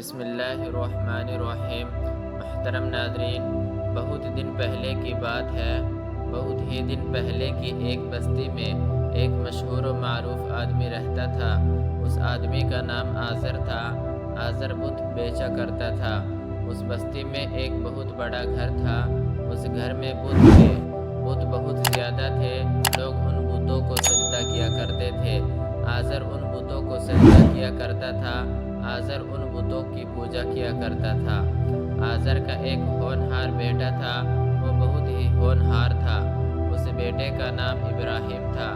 بسم اللہ الرحمن الرحیم۔ محترم ناظرین، بہت دن پہلے کی بات ہے۔ بہت ہی دن پہلے کی ایک بستی میں ایک مشہور و معروف آدمی رہتا تھا۔ اس آدمی کا نام آزر تھا۔ آزر بت بیچا کرتا تھا۔ اس بستی میں ایک بہت بڑا گھر تھا۔ اس گھر میں بت تھے۔ بت بہت زیادہ تھے۔ لوگ ان بتوں کو سجدہ کیا کرتے تھے۔ آزر ان بتوں کو سجدہ کیا کرتا تھا۔ آزر ان بتوں کی پوجا کیا کرتا تھا۔ آزر کا ایک ہونہار بیٹا تھا۔ وہ بہت ہی ہونہار تھا۔ اس بیٹے کا نام ابراہیم تھا۔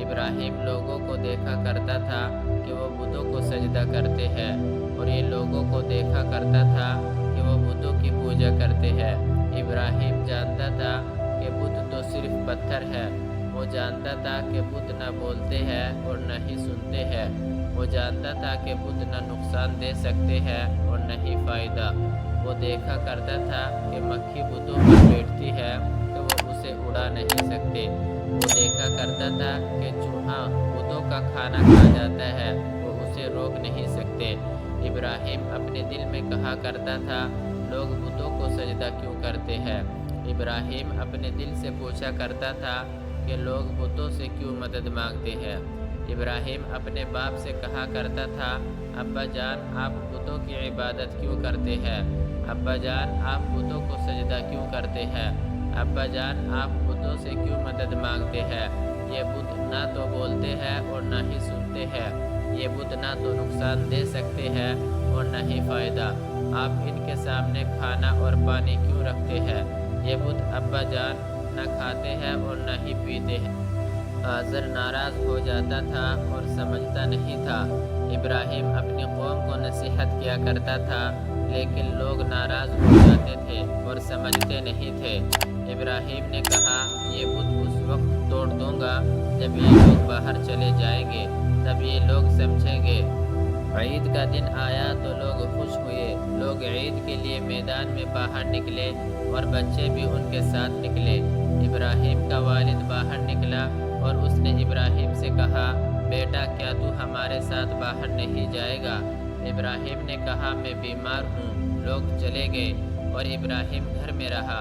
ابراہیم لوگوں کو دیکھا کرتا تھا کہ وہ بتوں کو سجدہ کرتے ہیں، اور یہ لوگوں کو دیکھا کرتا تھا کہ وہ بتوں کی پوجا کرتے ہیں۔ ابراہیم جانتا تھا کہ بت تو صرف پتھر ہے۔ وہ جانتا تھا کہ بت نہ بولتے ہیں اور نہ ہی سنتے ہیں۔ وہ جانتا تھا کہ بت نہ نقصان دے سکتے ہیں اور نہ ہی فائدہ۔ وہ دیکھا کرتا تھا کہ مکھی بتوں پر بیٹھتی ہے تو وہ اسے اڑا نہیں سکتے۔ وہ دیکھا کرتا تھا کہ چوہا بتوں کا کھانا کھا جاتا ہے، وہ اسے روک نہیں سکتے۔ ابراہیم اپنے دل میں کہا کرتا تھا، لوگ بتوں کو سجدہ کیوں کرتے ہیں؟ ابراہیم اپنے دل سے پوچھا کرتا تھا کہ لوگ بتوں سے کیوں مدد مانگتے ہیں؟ ابراہیم اپنے باپ سے کہا کرتا تھا، ابا جان آپ بتوں کی عبادت کیوں کرتے ہیں؟ ابا جان آپ بتوں کو سجدہ کیوں کرتے ہیں؟ ابا جان آپ بتوں سے کیوں مدد مانگتے ہیں؟ یہ بت نہ تو بولتے ہیں اور نہ ہی سنتے ہیں۔ یہ بت نہ تو نقصان دے سکتے ہیں اور نہ ہی فائدہ۔ آپ ان کے سامنے کھانا اور پانی کیوں رکھتے ہیں؟ یہ بت ابا جان نہ کھاتے ہیں اور نہ ہی پیتے ہیں۔ آزر ناراض ہو جاتا تھا اور سمجھتا نہیں تھا۔ ابراہیم اپنی قوم کو نصیحت کیا کرتا تھا، لیکن لوگ ناراض ہو جاتے تھے اور سمجھتے نہیں تھے۔ ابراہیم نے کہا، یہ بت اس وقت توڑ دوں گا جب یہ لوگ باہر چلے جائیں گے، تب یہ لوگ سمجھیں گے۔ عید کا دن آیا تو لوگ خوش ہوئے۔ لوگ عید کے لیے میدان میں باہر نکلے اور بچے بھی ان کے ساتھ نکلے۔ ابراہیم کا والد باہر نکلا اور اس نے ابراہیم سے کہا، بیٹا کیا تو ہمارے ساتھ باہر نہیں جائے گا؟ ابراہیم نے کہا، میں بیمار ہوں۔ لوگ چلے گئے اور ابراہیم گھر میں رہا۔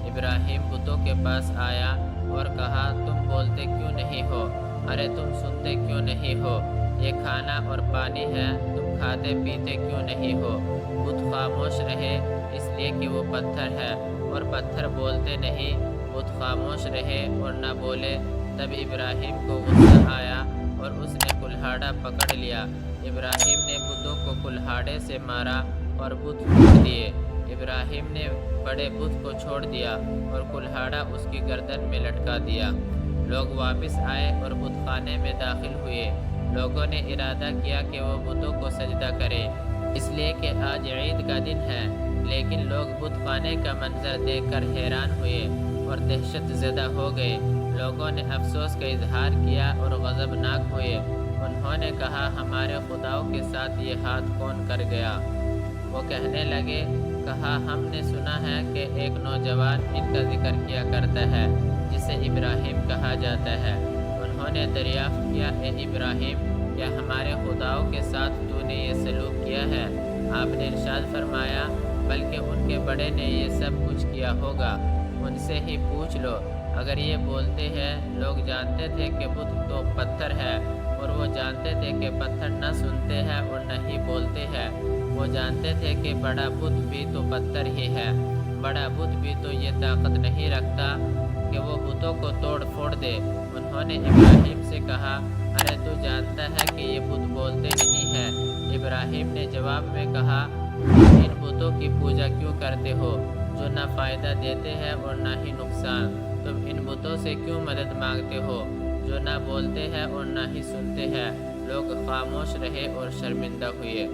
ابراہیم بتوں کے پاس آیا اور کہا، تم بولتے کیوں نہیں ہو؟ ارے تم سنتے کیوں نہیں ہو؟ یہ کھانا اور پانی ہے، تم کھاتے پیتے کیوں نہیں ہو؟ بت خاموش رہے اس لیے کہ وہ پتھر ہے، اور پتھر بولتے نہیں۔ بت خاموش رہے اور نہ بولے۔ تب ابراہیم کو غصہ آیا اور اس نے کلہاڑا پکڑ لیا۔ ابراہیم نے بتوں کو کلہاڑے سے مارا اور بت ٹوٹ دیے۔ ابراہیم نے بڑے بت کو چھوڑ دیا اور کلہاڑا اس کی گردن میں لٹکا دیا۔ لوگ واپس آئے اور بت خانے میں داخل ہوئے۔ لوگوں نے ارادہ کیا کہ وہ بتوں کو سجدہ کرے، اس لیے کہ آج عید کا دن ہے۔ لیکن لوگ بت خانے کا منظر دیکھ کر حیران ہوئے اور دہشت زدہ ہو گئے۔ لوگوں نے افسوس کا اظہار کیا اور غضبناک ہوئے۔ انہوں نے کہا، ہمارے خداؤں کے ساتھ یہ ہاتھ کون کر گیا؟ وہ کہنے لگے، کہا ہم نے سنا ہے کہ ایک نوجوان ان کا ذکر کیا کرتا ہے جسے ابراہیم کہا جاتا ہے۔ انہوں نے دریافت کیا، اے ابراہیم، کیا ہمارے خداؤں کے ساتھ تو نے یہ سلوک کیا ہے؟ آپ نے ارشاد فرمایا، بلکہ ان کے بڑے نے یہ سب کچھ کیا ہوگا، ان سے ہی پوچھ لو۔ اگر یہ بولتے ہیں، لوگ جانتے تھے کہ بت تو پتھر ہے، اور وہ جانتے تھے کہ پتھر نہ سنتے ہیں اور نہ ہی بولتے ہیں۔ وہ جانتے تھے کہ بڑا بت بھی تو پتھر ہی ہے۔ بڑا بت بھی تو یہ طاقت نہیں رکھتا کہ وہ بتوں کو توڑ پھوڑ دے۔ انہوں نے ابراہیم سے کہا، ارے تو جانتا ہے کہ یہ بت بولتے نہیں ہیں۔ ابراہیم نے جواب میں کہا، تم ان بتوں کی پوجا کیوں کرتے ہو جو نہ فائدہ دیتے ہیں اور نہ ہی نقصان؟ تم ان بتوں سے کیوں مدد مانگتے ہو جو نہ بولتے ہیں اور نہ ہی سنتے ہیں؟ لوگ خاموش رہے اور شرمندہ ہوئے۔